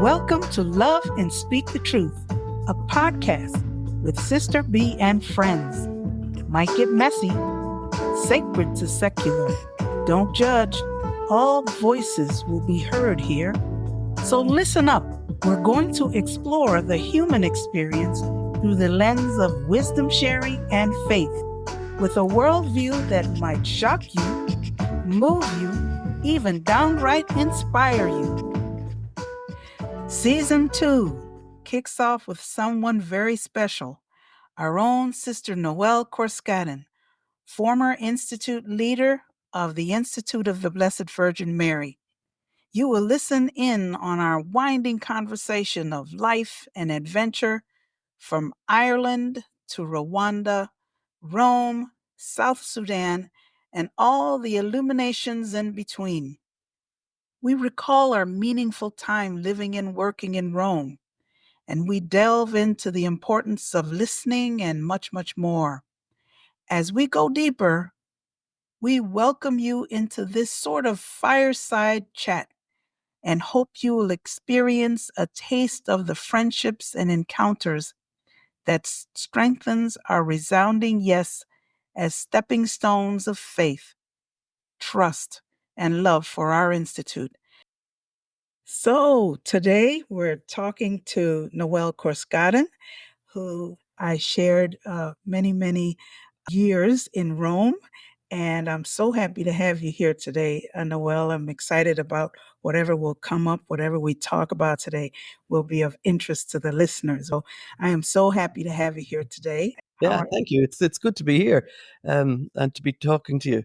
Welcome to Love and Speak the Truth, a podcast with Sister B and friends. It might get messy, sacred to secular. Don't judge. All voices will be heard here. So listen up. We're going to explore the human experience through the lens of wisdom sharing and faith, with a worldview that might shock you, move you, even downright inspire you. Season 2 kicks off with someone very special, our own Sister Noelle Corscadden, former Institute leader of the Institute of the Blessed Virgin Mary. You will listen in on our winding conversation of life and adventure from Ireland to Rwanda, Rome, South Sudan, and all the illuminations in between. We recall our meaningful time living and working in Rome, and we delve into the importance of listening and much, much more. As we go deeper, we welcome you into this sort of fireside chat and hope you will experience a taste of the friendships and encounters that strengthens our resounding yes as stepping stones of faith, trust, and love for our Institute. So today we're talking to Noelle Corscadden, who I shared many years in Rome. And I'm so happy to have you here today, Noelle. I'm excited about whatever will come up, whatever we talk about today will be of interest to the listeners. So I am so happy to have you here today. Yeah, thank you. It's good to be here and to be talking to you.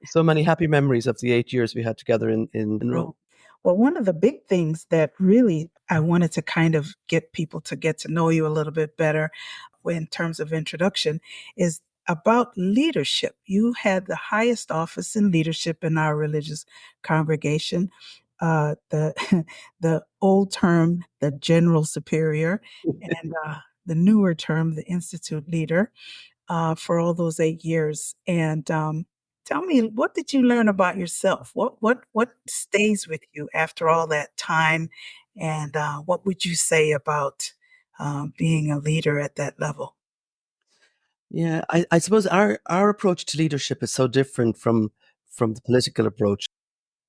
So many happy memories of the 8 years we had together in Rome. Well, one of the big things that really I wanted to kind of get people to get to know you a little bit better in terms of introduction is about leadership. You had the highest office in leadership in our religious congregation. The the old term, the general superior, and the newer term, the institute leader, for all those 8 years. And tell me, what did you learn about yourself? What stays with you after all that time? And what would you say about being a leader at that level? Yeah, I suppose our approach to leadership is so different from the political approach.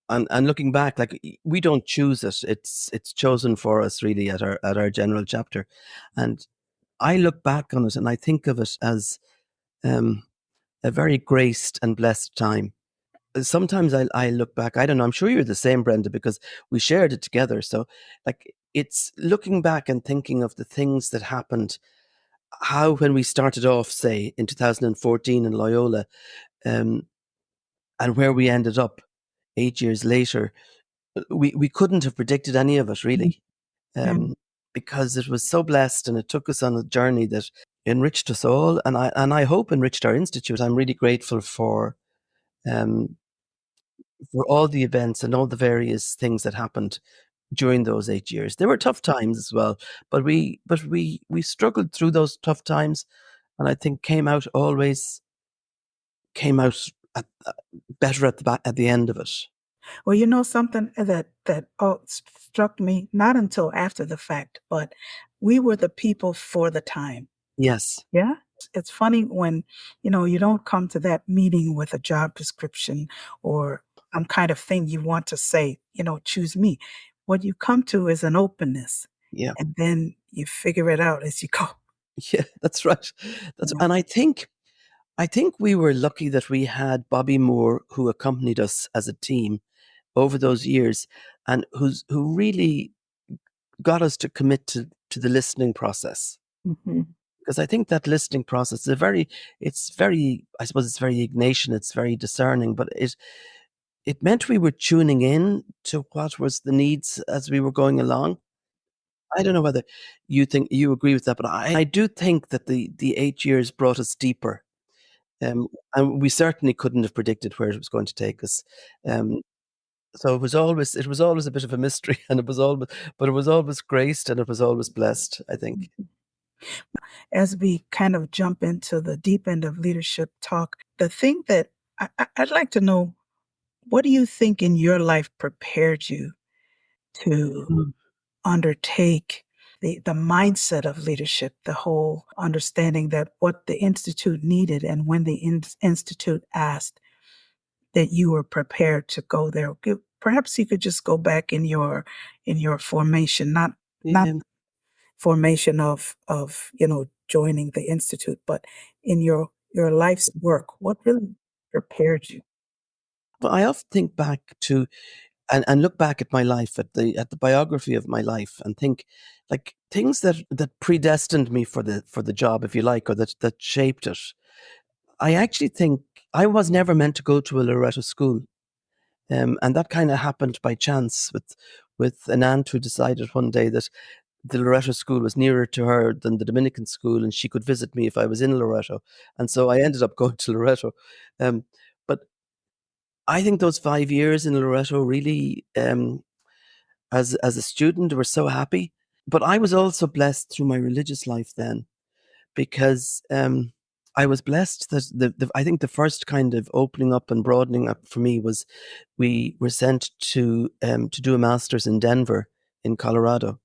And looking back, like we don't choose it; it's chosen for us really at our general chapter. And I look back on it and I think of it as a very graced and blessed time. Sometimes I look back, I don't know, I'm sure you're the same, Brenda, because we shared it together. So, like, it's looking back and thinking of the things that happened, how when we started off, say, in 2014 in Loyola, um, and where we ended up 8 years later, we couldn't have predicted any of it, really, Mm. because it was so blessed and it took us on a journey that enriched us all, and I hope enriched our institute. I'm really grateful um, for all the events and all the various things that happened during those 8 years. There were tough times as well, but we struggled through those tough times, and I think came out better at the end of it. Well, you know something that struck me not until after the fact, but we were the people for the time. Yes. Yeah. It's funny when, you don't come to that meeting with a job description or some kind of thing you want to say, choose me. What you come to is an openness, Yeah. and then you figure it out as you go. Yeah, that's right. And I think we were lucky that we had Bobby Moore, who accompanied us as a team over those years, and who really got us to commit to the listening process. Mhm. Because I think that listening process is I suppose it's very Ignatian, it's very discerning, but it meant we were tuning in to what was the needs as we were going along. I don't know whether you agree with that, but I do think that the 8 years brought us deeper. And we certainly couldn't have predicted where it was going to take us. Um, so it was always a bit of a mystery, and it was always graced and it was always blessed, I think. As we kind of jump into the deep end of leadership talk, the thing that I'd like to know, what do you think in your life prepared you to Mm. undertake the mindset of leadership, the whole understanding that what the Institute needed, and when the Institute asked, that you were prepared to go there. Perhaps you could just go back in your formation, not Yeah. formation of joining the Institute, but in your life's work. What really prepared you? But I often think back to and look back at my life, at the biography of my life, and think like things that predestined me for the job, if you like, or that shaped it. I actually think I was never meant to go to a Loretto school, and that kind of happened by chance with an aunt who decided one day that the Loretto school was nearer to her than the Dominican school, and she could visit me if I was in Loretto, and so I ended up going to Loretto. Um, but I think those 5 years in Loretto really, as a student, were so happy. But I was also blessed through my religious life then, because I was blessed that I think the first kind of opening up and broadening up for me was we were sent to do a master's in Denver, in Colorado.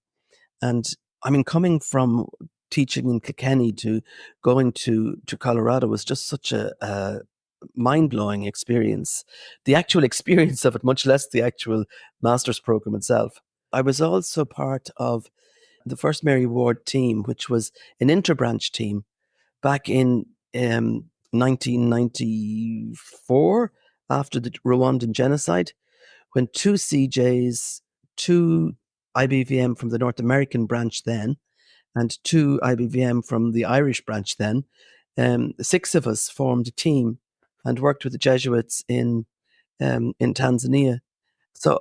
And I mean, coming from teaching in Kilkenny to going to Colorado was just such a mind blowing experience. The actual experience of it, much less the actual master's program itself. I was also part of the first Mary Ward team, which was an interbranch team back in 1994, after the Rwandan genocide, when two CJs, two IBVM from the North American branch then, and two IBVM from the Irish branch then, six of us formed a team and worked with the Jesuits in Tanzania. So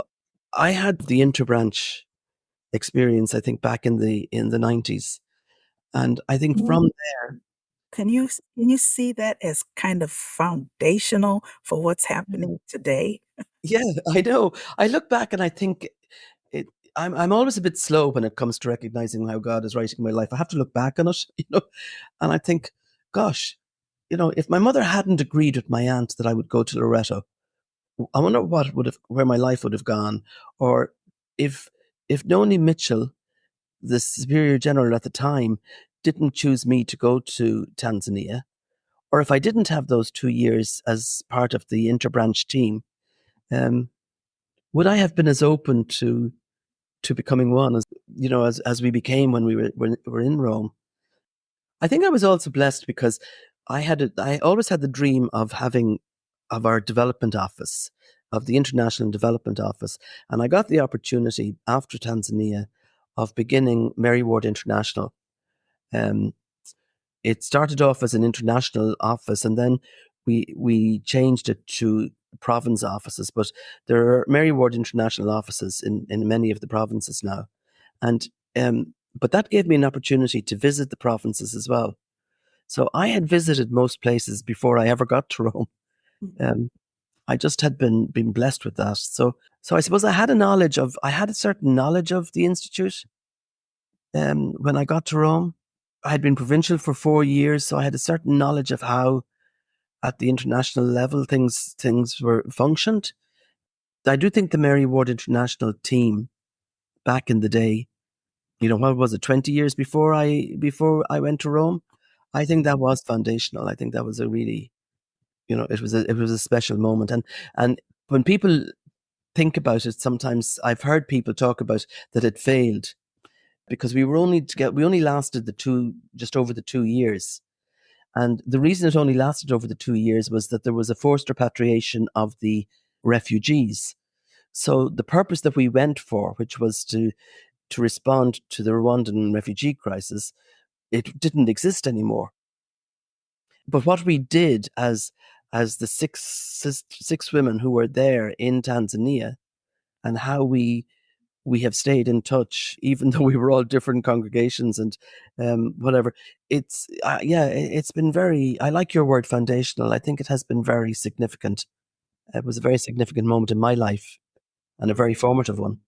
I had the interbranch experience, I think, back in the 90s. And I think from there, Can you see that as kind of foundational for what's happening today? yeah, I know. I look back and I think it, I'm always a bit slow when it comes to recognizing how God is writing my life. I have to look back on it, and I think, gosh, if my mother hadn't agreed with my aunt that I would go to Loretto, I wonder where my life would have gone, or if Noni Mitchell, the superior general at the time, didn't choose me to go to Tanzania, or if I didn't have those 2 years as part of the interbranch team, um, would I have been as open to becoming one as we became when we were in Rome? I think I was also blessed because I always had the dream of our development office, of the International Development Office, and I got the opportunity after Tanzania of beginning Mary Ward International. Um, it started off as an international office, and then we changed it to province offices. But there are Mary Ward International offices in many of the provinces now, and but that gave me an opportunity to visit the provinces as well. So I had visited most places before I ever got to Rome. Um, I just had been blessed with that. So I suppose I had a certain knowledge of the institute when I got to Rome. I had been provincial for 4 years, so I had a certain knowledge of how, at the international level, things were functioned. I do think the Mary Ward International team back in the day, what was it, 20 years before I went to Rome? I think that was foundational. I think that was a really, it was a special moment. And when people think about it, sometimes I've heard people talk about that it failed because we only lasted just over the 2 years. And the reason it only lasted over the 2 years was that there was a forced repatriation of the refugees. So the purpose that we went for, which was to respond to the Rwandan refugee crisis, it didn't exist anymore. But what we did as the six women who were there in Tanzania, and how we have stayed in touch, even though we were all different congregations and whatever. It's been very. I like your word foundational. I think it has been very significant. It was a very significant moment in my life and a very formative one.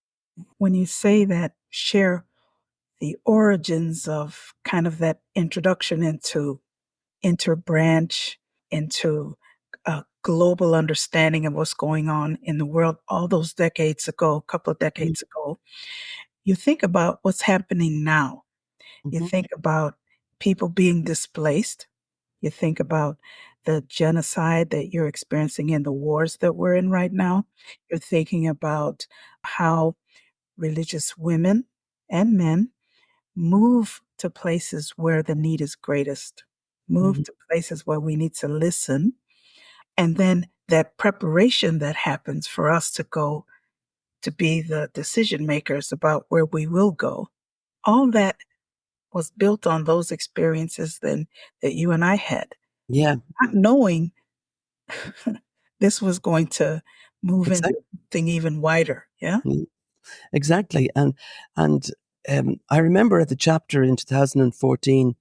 When you say that, share the origins of kind of that introduction into interbranch, into a global understanding of what's going on in the world all those decades ago, a couple of Mm. decades ago. you think about what's happening now. You Mhm. think about people being displaced. You think about the genocide that you're experiencing in the wars that we're in right now. You're thinking about how religious women and men move to places where the need is greatest, move Mhm. to places where we need to listen. And then that preparation that happens for us to go to be the decision makers about where we will go. All that was built on those experiences then that you and I had, Yeah, not knowing this was going to move into exactly. something even wider. Yeah. Exactly, and I remember at the chapter in 2014,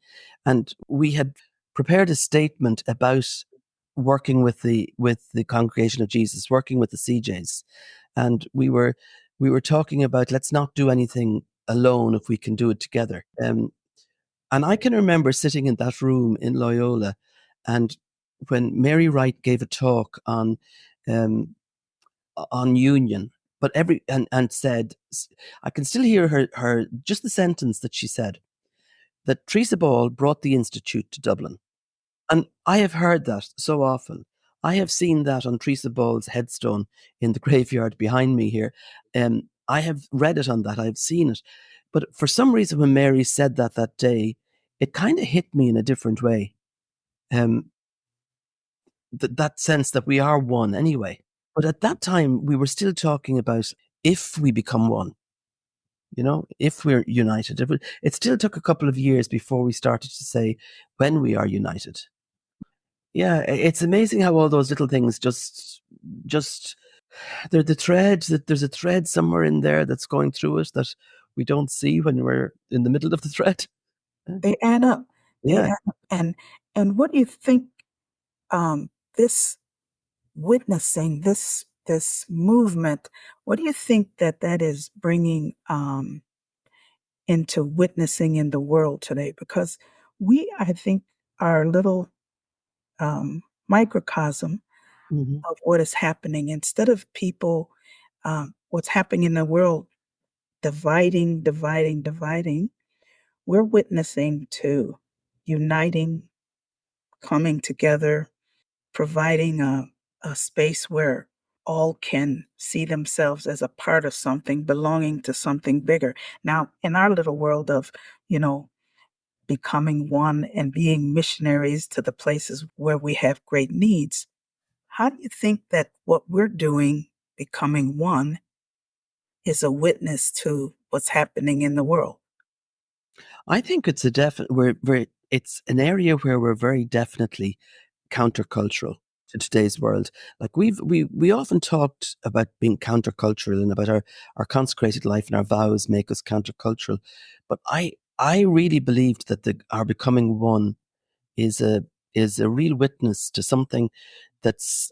and we had prepared a statement about working with the Congregation of Jesus, working with the CJs, and we were talking about let's not do anything alone if we can do it together. And I can remember sitting in that room in Loyola, and when Mary Wright gave a talk um, on union, but and said, I can still hear her just the sentence that she said that Teresa Ball brought the institute to Dublin, and I have heard that so often. I have seen that on Teresa Ball's headstone in the graveyard behind me here. I have read it on that. I've seen it, but for some reason, when Mary said that that day, it kind of hit me in a different way. Um, that sense that we are one anyway. But at that time, we were still talking about if we become one, you know, if we're united. It still took a couple of years before we started to say when we are united. Yeah, it's amazing how all those little things just they're the thread that there's a thread somewhere in there that's going through us that we don't see when we're in the middle of the thread. They add up. They Yeah, add up. And what do you think this witnessing, this movement, what do you think that that is bringing into witnessing in the world today? Because we, I think, are a little microcosm hmm, of what is happening. Instead of people, what's happening in the world, dividing, we're witnessing to uniting, coming together, providing a space where all can see themselves as a part of something, belonging to something bigger. Now, in our little world of, you know, becoming one and being missionaries to the places where we have great needs, how do you think that what we're doing, becoming one, is a witness to what's happening in the world? I think it's a definite. We're it's an area where we're very definitely countercultural to today's world. Like we often talked about being countercultural and about our consecrated life and our vows make us countercultural. But I really believed that our becoming one is a real witness to something that's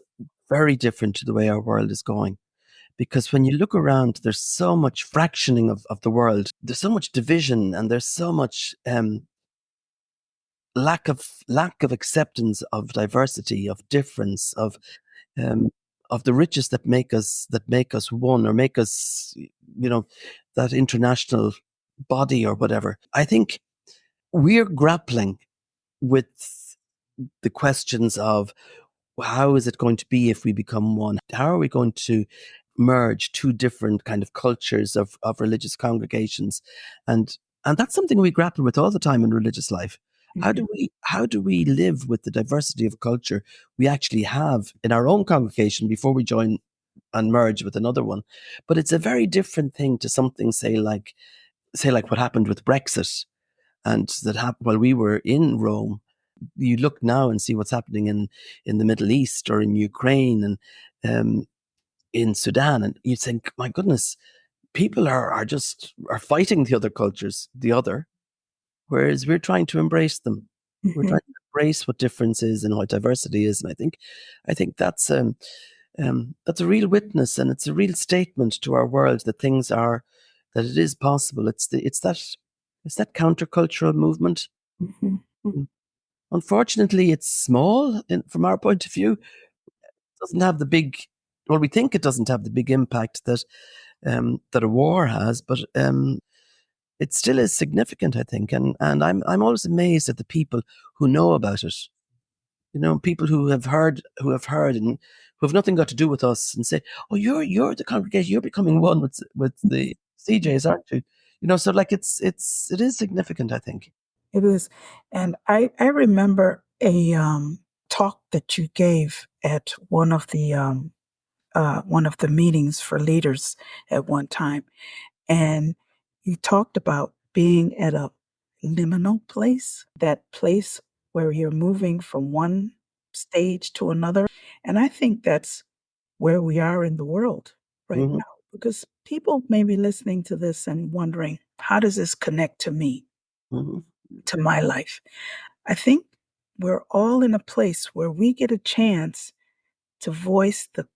very different to the way our world is going. Because when you look around, there's so much fractioning of the world. There's so much division and there's so much lack of acceptance of diversity, of difference, um, of the riches that make us one or make us, you know, that international body or whatever. I think we're grappling with the questions of how is it going to be if we become one? How are we going to merge two different kind of cultures of religious congregations? And and that's something we grapple with all the time in religious life. Mhm. How do we live with the diversity of culture we actually have in our own congregation before we join and merge with another one? But it's a very different thing to something say like what happened with Brexit and that happened while we were in Rome. You look now and see what's happening in the Middle East or in Ukraine and in Sudan, and you think, my goodness, people are just are fighting the other cultures, the other, whereas we're trying to embrace them. We're Mhm. trying to embrace what difference is and what diversity is, and I think that's a real witness and it's a real statement to our world that things are that it is possible. It's that countercultural movement. Mhm. Mm. Unfortunately, it's small from our point of view. Doesn't have the big. Well, we think it doesn't have the big impact that that a war has, but it still is significant, I think. And I'm always amazed at the people who know about it. You know, people and who have nothing got to do with us, and say, "Oh, you're the congregation. You're becoming one with the CJs, aren't you?" You know, so like it is significant, I think. It is. And I remember a talk that you gave at one of the meetings for leaders at one time. And you talked about being at a liminal place, that place where you're moving from one stage to another. And I think that's where we are in the world right Hmm. now, because people may be listening to this and wondering, how does this connect to me, Hmm. to my life? I think we're all in a place where we get a chance to voice the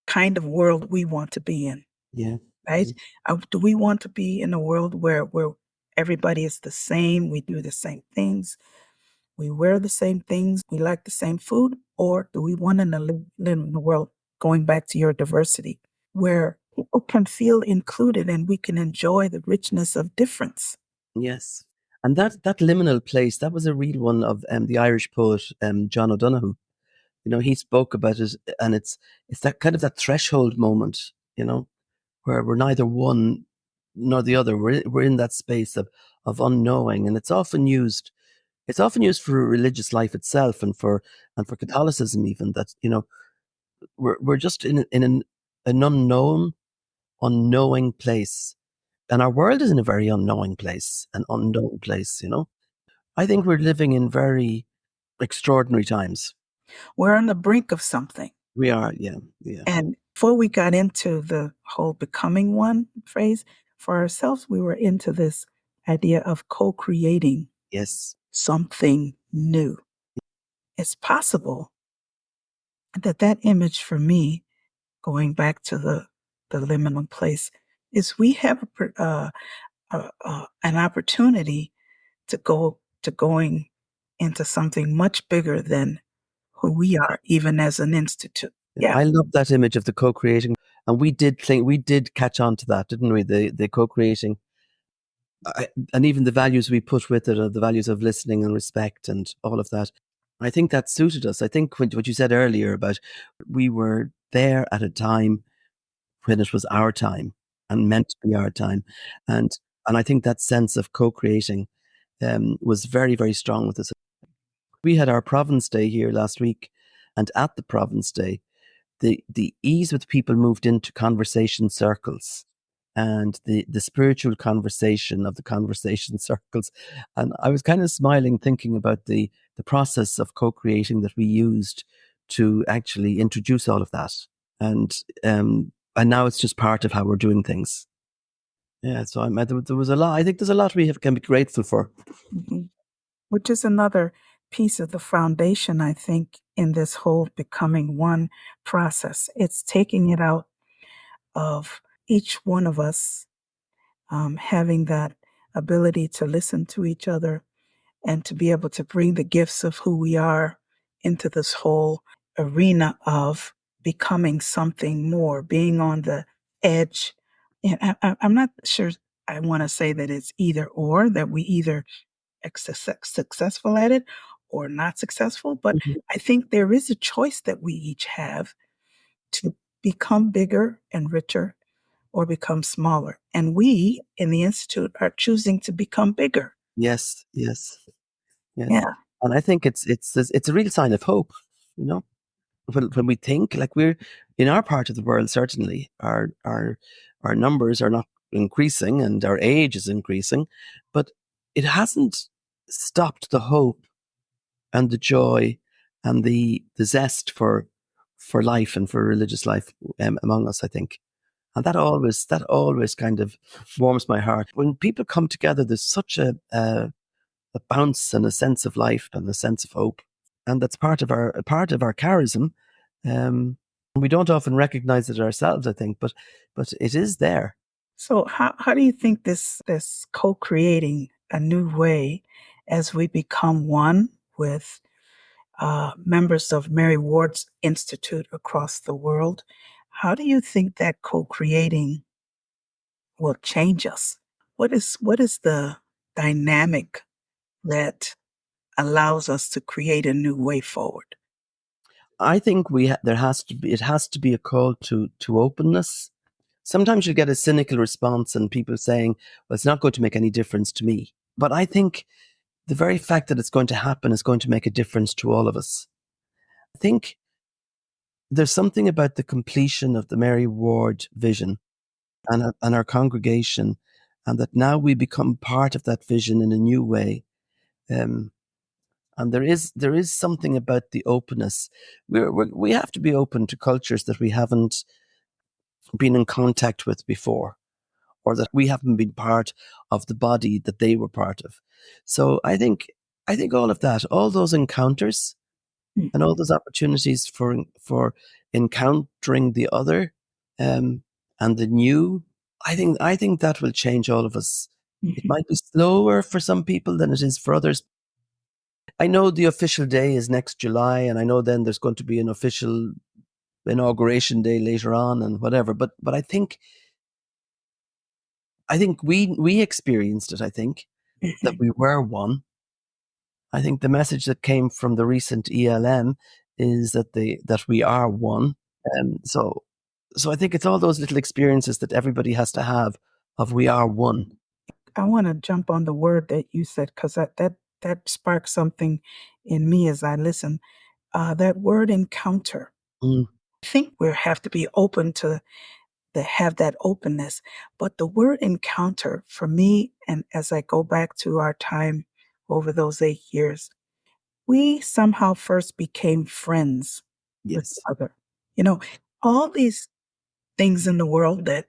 kind of world we want to be in, Yeah. right? Do we want to be in a world where everybody is the same, we do the same things, we wear the same things, we like the same food, or do we want to live in a world, going back to your diversity, where people can feel included and we can enjoy the richness of difference? Yes. And that liminal place, that was a real one of the Irish poet John O'Donoghue. You know, he spoke about it, and it's that kind of that threshold moment, you know, where we're neither one nor the other. We're in that space of unknowing, and it's often used for religious life itself, and for Catholicism even, that, you know, we're just in an unknowing place, and our world is in a very unknowing place, an unknown place. You know, I think we're living in very extraordinary times. We're on the brink of something. We are, yeah, yeah, And before we got into the whole becoming one phrase, for ourselves, we were into this idea of co creating yes, something new. It's possible that that image for me, going back to the liminal place, is we have an opportunity to going into something much bigger than who we are, even as an institute. yeah. Yeah. I love that image of the co-creating, and we did catch on to that, didn't we? The co-creating, and even the values we put with it, are the values of listening and respect and all of that. I think that suited us. I think what you said earlier about, we were there at a time when it was our time and meant to be our time, and I think that sense of co-creating was very, very strong with us. We had our Province Day here last week, and at the Province Day, the ease with people moved into conversation circles, and the spiritual conversation of the conversation circles. And I was kind of smiling, thinking about the process of co-creating that we used to actually introduce all of that. And and now it's just part of how we're doing things. Yeah, so there was a lot. I think there's a lot can be grateful for. Mhm. Which is another piece of the foundation, I think, in this whole becoming one process. It's taking it out of each one of us, having that ability to listen to each other and to be able to bring the gifts of who we are into this whole arena of becoming something more, being on the edge. And I'm not sure I want to say that it's either or, that we either successful at it or not successful, but Mhm. I think there is a choice that we each have to become bigger and richer or become smaller. And we in the Institute are choosing to become bigger. Yes, yes, yes. Yeah. And I think it's a real sign of hope. You know, when we think, like, we're in our part of the world, certainly our numbers are not increasing and our age is increasing, but it hasn't stopped the hope and the joy and the zest for life and for religious life among us, I think. And that always kind of warms my heart when people come together. There's such a bounce and a sense of life and a sense of hope, and that's part of our charism. We don't often recognize it ourselves, I think, but it is there. So how do you think this co-creating a new way as we become one with members of Mary Ward's Institute across the world? How do you think that co-creating will change us? What is the dynamic that allows us to create a new way forward? I think there has to be, it has to be a call to openness. Sometimes you get a cynical response and people saying, well, it's not going to make any difference to me. But I think the very fact that it's going to happen is going to make a difference to all of us. I think there's something about the completion of the Mary Ward vision and our congregation, and that now we become part of that vision in a new way. Um, and there is something about the openness. We have to be open to cultures that we haven't been in contact with before, or that we haven't been part of the body that they were part of. So I think all of that, all those encounters, and all Mhm, those opportunities for encountering the other, um, and the new. I think that will change all of us. It mhm. might be slower for some people than it is for others. I know the official day is next July, and I know then there's going to be an official inauguration day later on, and whatever. But I think we experienced it. I think that Mhm. we were one. I think the message that came from the recent ELM is that we are one. So I think it's all those little experiences that everybody has to have of we are one. I want to jump on the word that you said because that sparked something in me as I listen. That word encounter. Mm, I think we have to be open to have that openness. But the word encounter for me, and as I go back to our time over those 8 years, we somehow first became friends with each yes. other. You know, all these things in the world that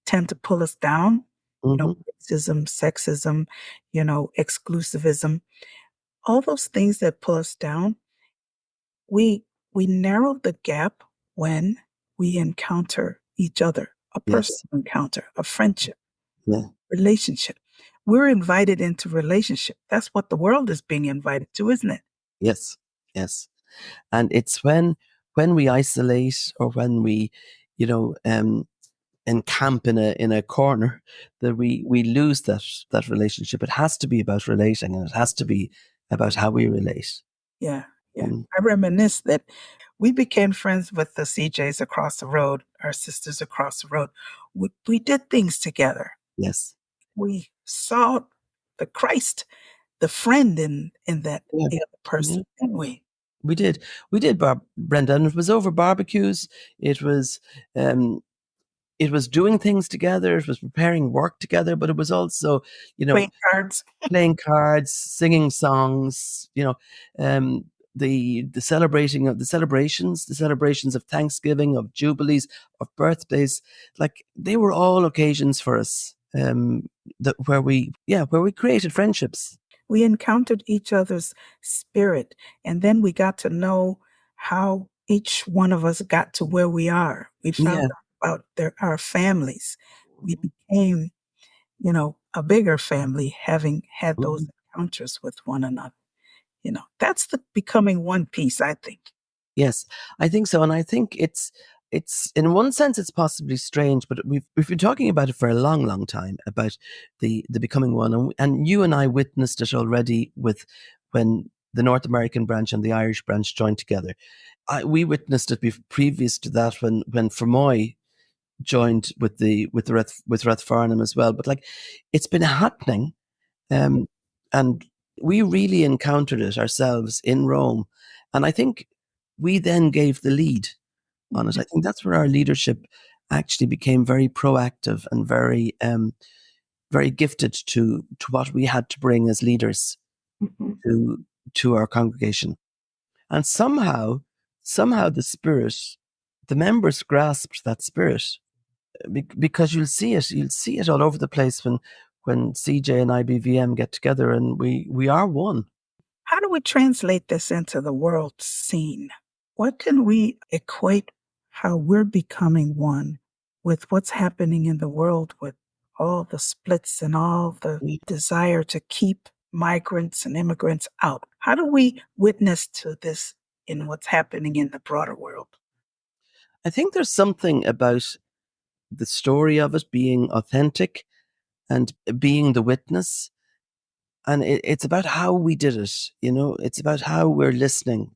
tend to pull us down, Hmm. racism, sexism, exclusivism, all those things that pull us down, we we narrow the gap when we encounter each other, a personal Yes. encounter, a friendship, Yeah. relationship. We're invited into relationship. That's what the world is being invited to, isn't it? Yes. Yes. And it's when we isolate, or when we, you know, encamp in a corner, that we lose that relationship. It has to be about relating, and it has to be about how we relate. Yeah, yeah. Mm, I reminisce that we became friends with the CJs across the road, our sisters across the road. We did things together. yes. We saw the Christ, the friend in that Yeah. other Yeah. person, didn't we? We did. We did, Brenda, and it was over barbecues. It was um, it was doing things together. It was preparing work together, but it was also, you know, Playing cards. playing cards, singing songs. Um, the the celebrations of Thanksgiving, of jubilees, of birthdays. Like, they were all occasions for us. That where we created friendships. We encountered each other's spirit, and then we got to know how each one of us got to where we are. We found Yeah. out about our families. We became, a bigger family having had those Mhm. encounters with one another. That's the becoming one piece, I think. Yes, I think so, and I think it's in one sense it's possibly strange, but we've been talking about it for a long, long time, about the becoming one, and you and I witnessed it already with when the North American branch and the Irish branch joined together. We witnessed it previous to that when Fermoy joined with Rathfarnham as well. But, like, it's been happening, um, and we really encountered it ourselves in Rome. And I think we then gave the lead on it. I Mhm, think that's where our leadership actually became very proactive and very gifted to what we had to bring as leaders mhm. to to our congregation. And somehow the members grasped that spirit, because you'll see it all over the place when CJ and IBVM get together, and we are one. How do we translate this into the world scene? What can we equate how we're becoming one with what's happening in the world with all the splits and all the desire to keep migrants and immigrants out? How do we witness to this in what's happening in the broader world? I think there's something about the story of it being authentic and being the witness. And it's about how we did it, you know, it's about how we're listening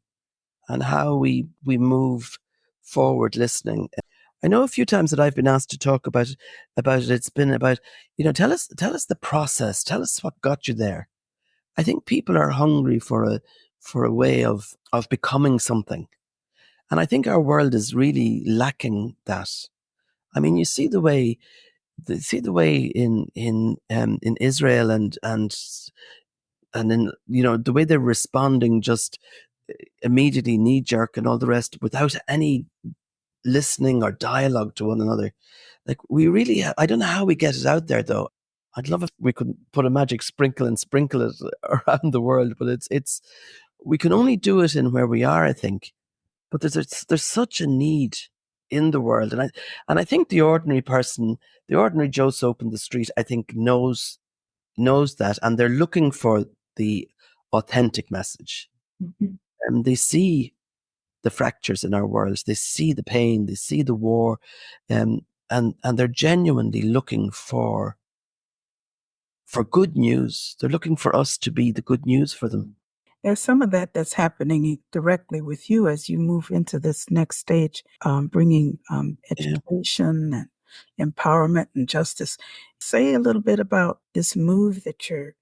and how we move forward listening. I know a few times that I've been asked to talk about it. It's been about, you know, tell us the process, tell us what got you there. I think people are hungry for a way of becoming something. And I think our world is really lacking that. I mean, you see the way in Israel and in, you know, the way they're responding just immediately knee jerk and all the rest without any listening or dialogue to one another. Like we really, I don't know how we get it out there though. I'd love if we could put a magic sprinkle and sprinkle it around the world, but it's we can only do it in where we are, I think. But there's such a need in the world, and I think the ordinary person, the ordinary Joe Soap in the street, I think knows that, and they're looking for the authentic message. Mhm. And they see the fractures in our world, they see the pain, they see the war, and they're genuinely looking for good news. They're looking for us to be the good news for them. There's some of that that's happening directly with you as you move into this next stage, bringing Yeah. education and empowerment and justice. Say a little bit about this move that you're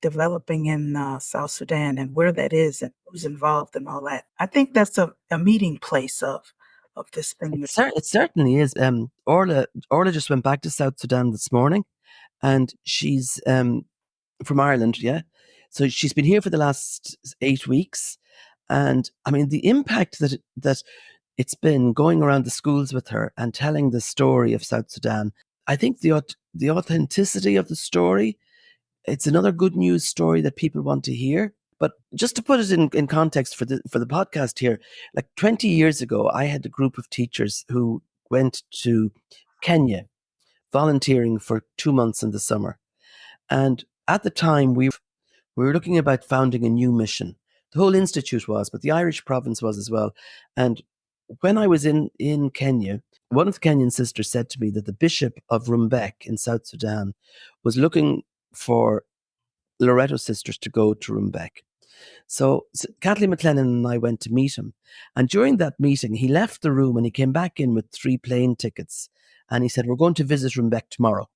developing in South Sudan and where that is and who's involved and all that. I think that's a meeting place of this thing. It certainly is. Orla just went back to South Sudan this morning, and she's from Ireland, yeah. So she's been here for the last 8 weeks, and I mean the impact that it's been going around the schools with her and telling the story of South Sudan. I think the authenticity of the story. It's another good news story that people want to hear. But just to put it in context for the podcast here, like 20 years ago, I had a group of teachers who went to Kenya volunteering for 2 months in the summer. And at the time, we were looking about founding a new mission. The whole institute was, but the Irish province was as well. And when I was in Kenya, one of the Kenyan sisters said to me that the Bishop of Rumbek in South Sudan was looking for Loreto sisters to go to Rumbek. So Kathleen McLennan and I went to meet him. And during that meeting, he left the room and he came back in with 3 plane tickets. And he said, "We're going to visit Rumbek tomorrow."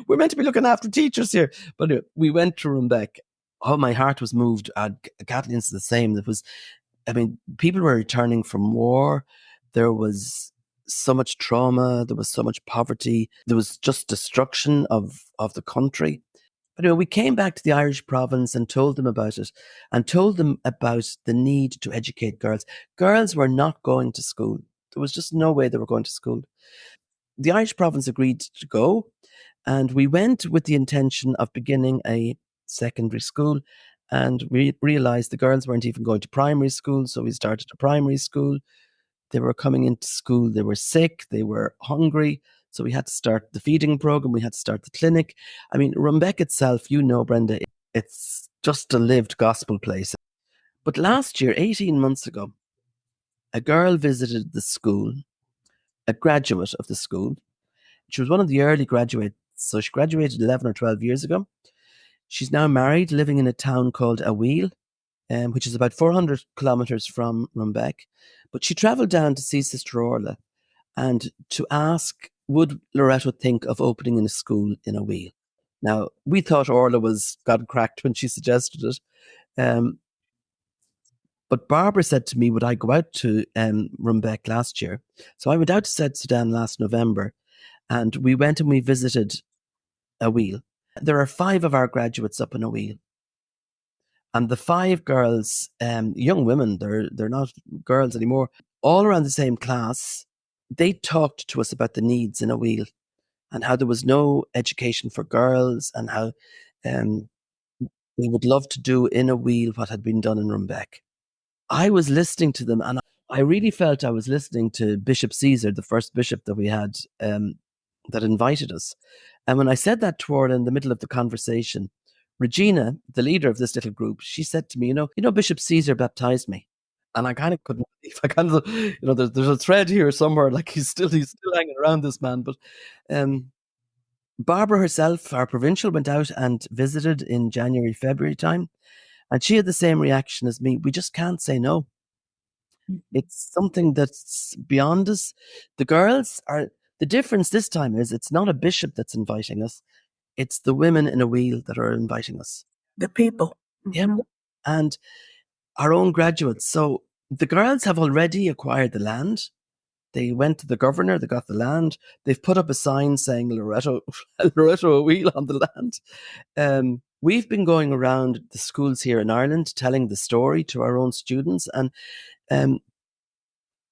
We're meant to be looking after teachers here. But we went to Rumbek. Oh, my heart was moved. Kathleen's the same. I mean, people were returning from war. There was so much trauma. There was so much poverty. There was just destruction of the country. But anyway, we came back to the Irish province and told them about it and told them about the need to educate girls. Girls were not going to school. There was just no way they were going to school. The Irish province agreed to go, and we went with the intention of beginning a secondary school. And we realized the girls weren't even going to primary school, so we started a primary school. They were coming into school, they were sick, they were hungry. So we had to start the feeding program, we had to start the clinic. I mean, Rumbek itself, you know, Brenda, it's just a lived gospel place. But last year, 18 months ago, a girl visited the school, a graduate of the school. She was one of the early graduates. So she graduated 11 or 12 years ago. She's now married, living in a town called Awil, which is about 400 kilometers from Rumbek. But she traveled down to see Sister Orla and to ask, would Loreto think of opening in a school in Awil? Now, we thought Orla was got cracked when she suggested it. Um, but Barbara said to me, would I go out to Rumbek last year? So I went out to South Sudan last November, and we went and we visited Awil. There are 5 of our graduates up in Awil. And the 5 girls, young women, they're not girls anymore, all around the same class, they talked to us about the needs in Awil and how there was no education for girls and how um, we would love to do in Awil what had been done in Rumbek. I was listening to them, and I really felt I was listening to Bishop Caesar, the first bishop that we had that invited us. And when I said that to her in the middle of the conversation, Regina, the leader of this little group, she said to me, you know, Bishop Caesar baptized me. And I kind of couldn't believe, I kind of, there's a thread here somewhere, like he's still hanging around, this man. But um, Barbara herself, our provincial, went out and visited in January, February time, and she had the same reaction as me. We just can't say no. Mhm. It's something that's beyond us. The difference this time is it's not a bishop that's inviting us, it's the women in a wheel that are inviting us. The people. Yeah. Mhm. And our own graduates. So the girls have already acquired the land. They went to the governor, they got the land. They've put up a sign saying Loretto, Loretto a wheel on the land. We've been going around the schools here in Ireland telling the story to our own students. And um,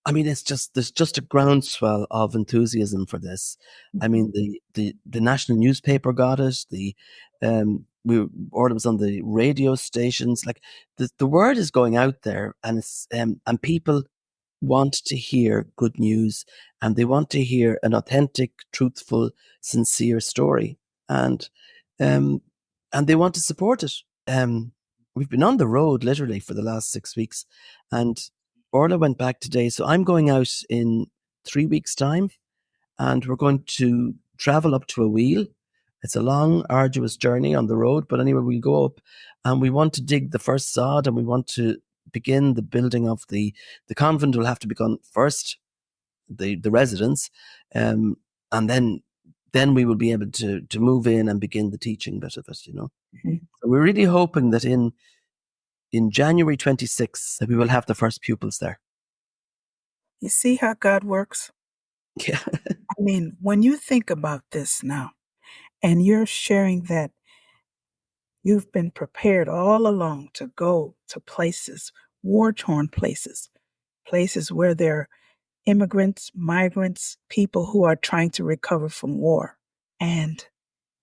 I mean, there's just a groundswell of enthusiasm for this. I Mhm. mean, the national newspaper got it. Or it was on the radio stations. Like the word is going out there, and and people want to hear good news, and they want to hear an authentic, truthful, sincere story, and um, and they want to support it. We've been on the road literally for the last 6 weeks, and Orla went back today, so I'm going out in 3 weeks' time, and we're going to travel up to a wheel. It's a long, arduous journey on the road, but anyway, we'll go up, and we want to dig the first sod, and we want to begin the building of the convent. Will have to begin first, the residence, and then we will be able to move in and begin the teaching bit of it. Mhm. So we're really hoping that in January 26th that we will have the first pupils there. You see how God works? Yeah. I mean, when you think about this now, and you're sharing that you've been prepared all along to go to places, war-torn places, places where there are immigrants, migrants, people who are trying to recover from war. And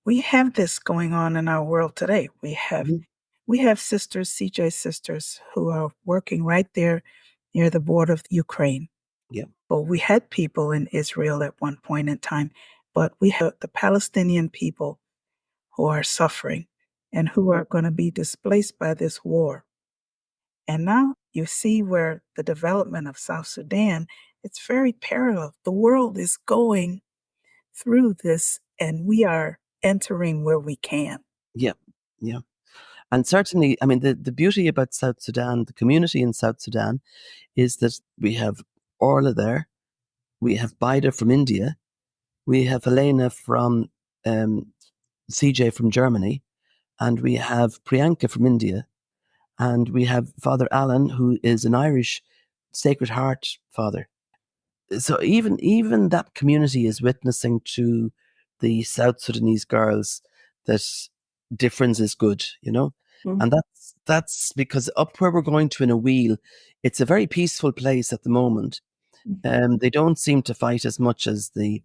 we have this going on in our world today. Mhm. We have sisters, CJ sisters, who are working right there near the border of Ukraine. Yeah. Well, we had people in Israel at one point in time, but we have the Palestinian people who are suffering and who are going to be displaced by this war. And now you see where the development of South Sudan, it's very parallel. The world is going through this, and we are entering where we can. Yeah. Yeah. And certainly, I mean, the beauty about South Sudan, the community in South Sudan, is that we have Orla there, we have Baida from India, we have Elena from um, CJ from Germany, and we have Priyanka from India, and we have Father Alan, who is an Irish Sacred Heart father. So even that community is witnessing to the South Sudanese girls that difference is good, and Mhm. that's because up where we're going to in a wheel, it's a very peaceful place at the moment. They don't seem to fight as much as the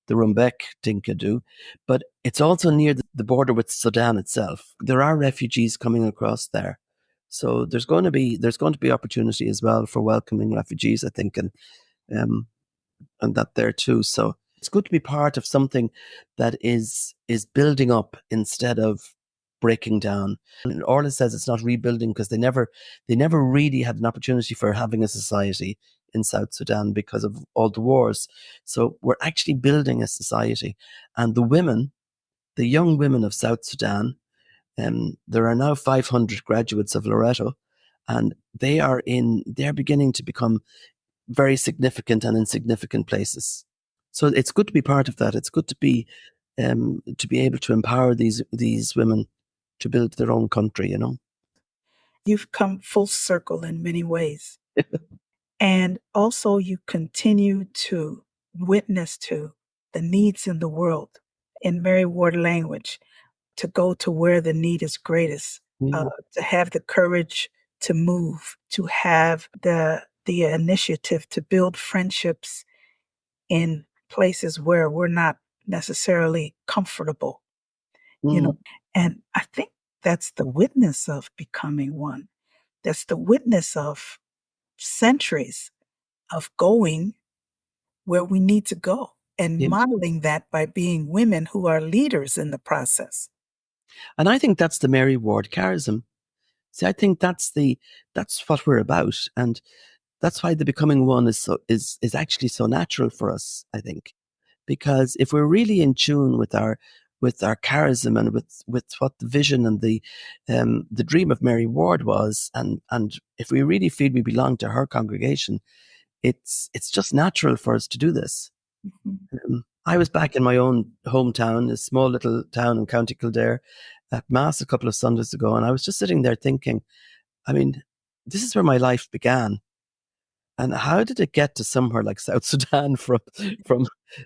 Rumbek Dinka do, but it's also near the border with Sudan itself. There are refugees coming across there, so there's going to be opportunity as well for welcoming refugees, I think, and that there too. So it's good to be part of something that is building up instead of breaking down. And Orla says it's not rebuilding because they never really had an opportunity for having a society in South Sudan because of all the wars. So we're actually building a society, and the young women of South Sudan, there are now 500 graduates of Loreto, and they're beginning to become very significant and in significant places. So it's good to be part of that. It's good to be able to empower these women to build their own country. You've come full circle in many ways. And also, you continue to witness to the needs in the world in Mary Ward language, to go to where the need is greatest, Mm, to have the courage to move, to have the initiative to build friendships in places where we're not necessarily comfortable, you know. mm, And I think that's the witness of becoming one. That's the witness of centuries of going where we need to go and yeah. modeling that by being women who are leaders in the process. And I think that's the Mary Ward charism. See, I think that's what we're about, and that's why the becoming one is actually so natural for us, I think. Because if we're really in tune with our charism and with what the vision and the dream of Mary Ward was, and if we really feel we belong to her congregation, it's just natural for us to do this. Mhm. I was back in my own hometown, a small little town in County Kildare, at Mass a couple of Sundays ago, and I was just sitting there thinking, I mean, this is where my life began. And how did it get to somewhere like South Sudan from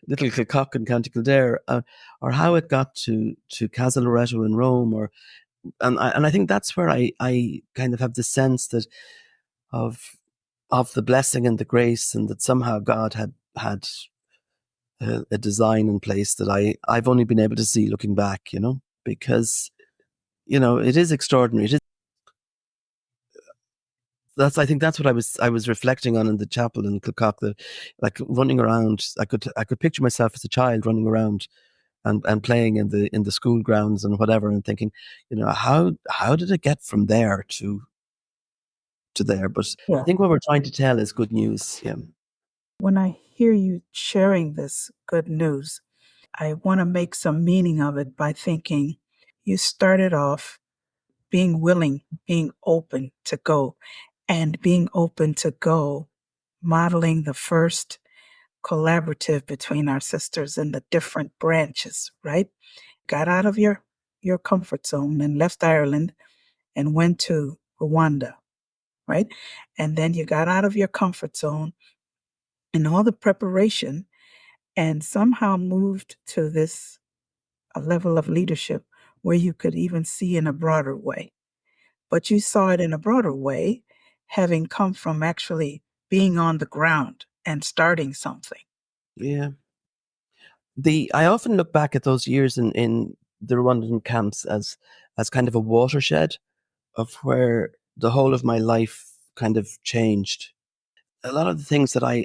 little Kilcock in County Kildare, or how it got to Castle Loreto in Rome, and I think that's where I kind of have the sense that of of the blessing and the grace, and that somehow God had a design in place that I've only been able to see looking back, because it is extraordinary. It is, I think that's what I was reflecting on in the chapel in Kilcock, that like running around, I could picture myself as a child running around and playing in the school grounds and whatever, and thinking, how did it get from there to there? But I Yeah. think what we're trying to tell is good news. Yeah. When I hear you sharing this good news, I want to make some meaning of it by thinking you started off being willing, being open to go, and being open to go, modeling the first collaborative between our sisters in the different branches, right? Got out of your comfort zone and left Ireland and went to Rwanda, right? And then you got out of your comfort zone and all the preparation and somehow moved to this a level of leadership where you could even see in a broader way. But you saw it in a broader way, having come from actually being on the ground and starting something. Yeah. I often look back at those years in the Rwandan camps as kind of a watershed of where the whole of my life kind of changed. A lot of the things that I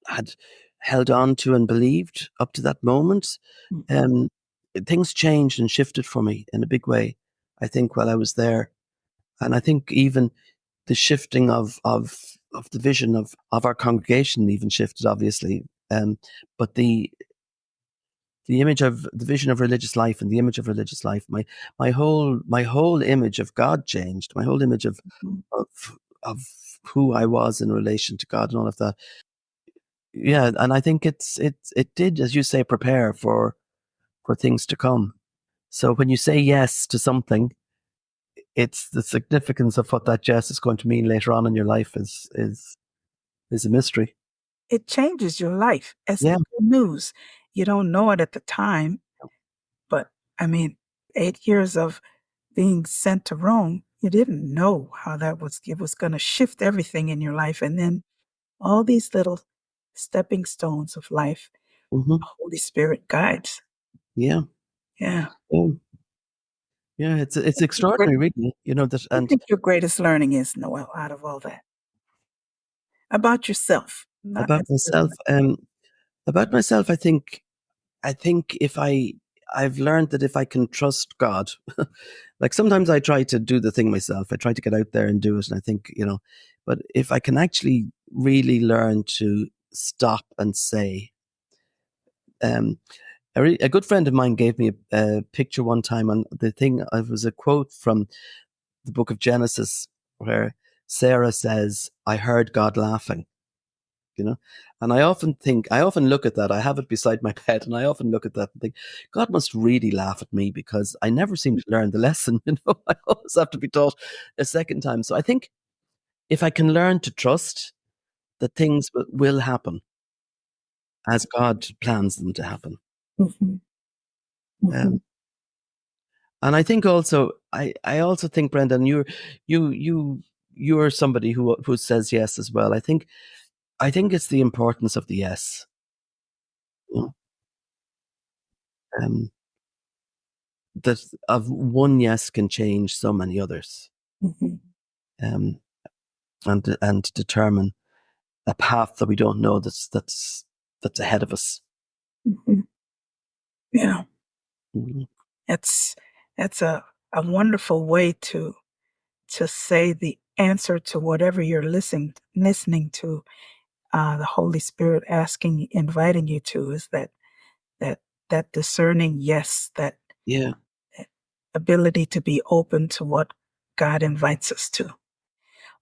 had held on to and believed up to that moment, Mhm. um, things changed and shifted for me in a big way, I think, while I was there. And I think even the shifting of the vision of our congregation even shifted, obviously. But the image of the vision of religious life and the image of religious life, my whole image of God changed. My whole image of of who I was in relation to God and all of that. Yeah, and I think it did, as you say, prepare for things to come. So when you say yes to something, it's the significance of what that yes is going to mean later on in your life is a mystery. It changes your life. It's Yeah. the good news. You don't know it at the time, but I mean, 8 years of being sent to Rome, you didn't know how it was going to shift everything in your life. And then all these little stepping stones of life, Hmm. Holy Spirit guides. Yeah. Yeah. Yeah. Yeah. It's extraordinary, really. That, What do you and think your greatest learning is, Noel, out of all that? About yourself, not about myself, necessarily. I think if I've learned that if I can trust God, like sometimes I try to do the thing myself. I try to get out there and do it, and I think, but if I can actually really learn to stop and say, um, a good friend of mine gave me a picture one time, and the thing it was a quote from the book of Genesis where Sarah says, "I heard God laughing." you know and I often look at that. I have it beside my bed, and I often look at that and think, God must really laugh at me, because I never seem to learn the lesson. I always have to be taught a second time. So I think if I can learn to trust that things will happen as God plans them to happen. Mhm, mhm, um, and I think also, I also think, Brenda, and you're somebody who says yes as well. I think it's the importance of the yes. you know, um, that of one yes can change so many others, mhm, um, and determine a path that we don't know that's ahead of us. mhm. Yeah, Mhm. that's that's a wonderful way to to say the answer to whatever you're listening to, the Holy Spirit inviting you to, is that that discerning yes, that Yeah. ability to be open to what God invites us to.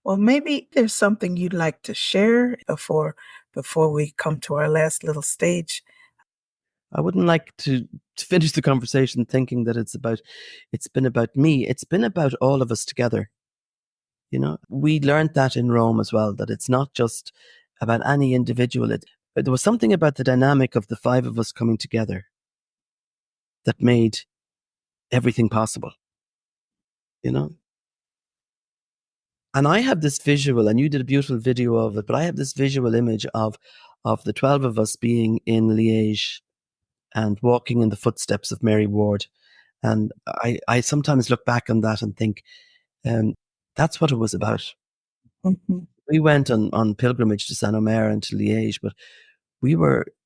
Well, maybe there's something you'd like to share before we come to our last little stage. I wouldn't like to finish the conversation thinking that it's been about me. It's been about all of us together. You know, we learned that in Rome as well, that it's not just about any individual. There was something about the dynamic of the five of us coming together that made everything possible, you know? And I have this visual, and you did a beautiful video of it, but I have this visual image of the 12 of us being in Liège and walking in the footsteps of Mary Ward. And I sometimes look back on that and think, that's what it was about. Mhm. We went on pilgrimage to Saint Omer and to Liège, but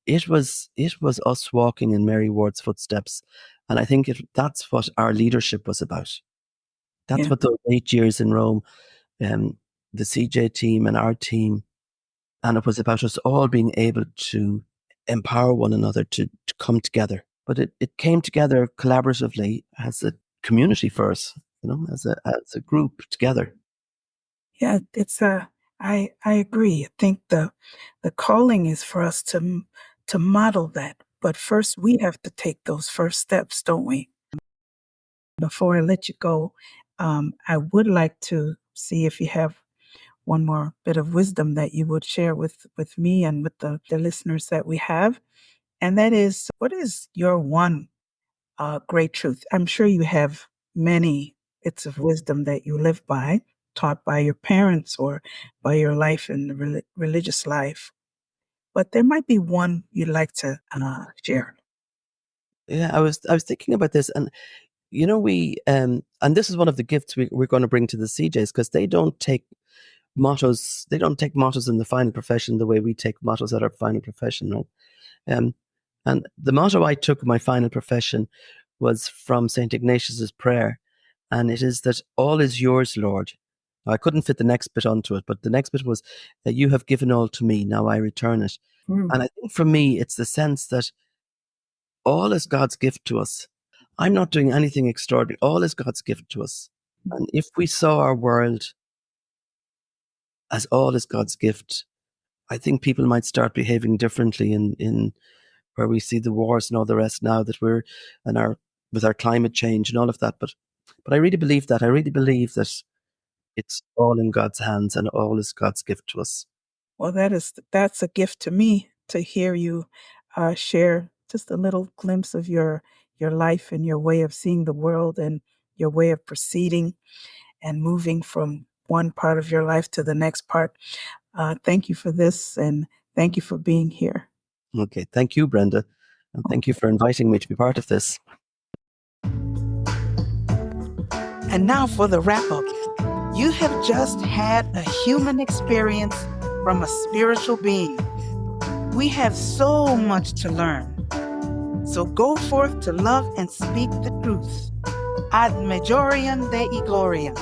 it was us walking in Mary Ward's footsteps. And I think that's what our leadership was about. That's Yeah. what those 8 years in Rome, um, the CJ team and our team, and it was about us all being able to empower one another to come together. But it came together collaboratively as a community for us, as a group together. Yeah, I agree. I think the calling is for us to model that. But first we have to take those first steps, don't we? Before I let you go, I would like to see if you have one more bit of wisdom that you would share with me and with the listeners that we have. And that is, what is your one great truth? I'm sure you have many bits of wisdom that you live by, taught by your parents or by your life in the religious life. But there might be one you'd like to share. Yeah, I was thinking about this, and we and this is one of the gifts we're going to bring to the CJs, because they don't take mottos. They don't take mottos in the final profession the way we take mottos at our final profession, right? Um, and the motto I took in my final profession was from Saint Ignatius's prayer, and it is that all is yours, Lord. Now, I couldn't fit the next bit onto it, but the next bit was that you have given all to me. Now I return it. Mm. And I think for me, it's the sense that all is God's gift to us. I'm not doing anything extraordinary. All is God's gift to us. And if we saw our world as all is God's gift, I think people might start behaving differently in where we see the wars and all the rest now that we're and our with our climate change and all of that. But I really believe that. I really believe that it's all in God's hands and all is God's gift to us. Well, that's a gift to me to hear you share just a little glimpse of your life and your way of seeing the world and your way of proceeding and moving from one part of your life to the next part. Thank you for this, and thank you for being here. Okay. Thank you, Brenda. And thank you for inviting me to be part of this. And now for the wrap up. You have just had a human experience from a spiritual being. We have so much to learn. So go forth to love and speak the truth. Ad majoriam Dei Gloria.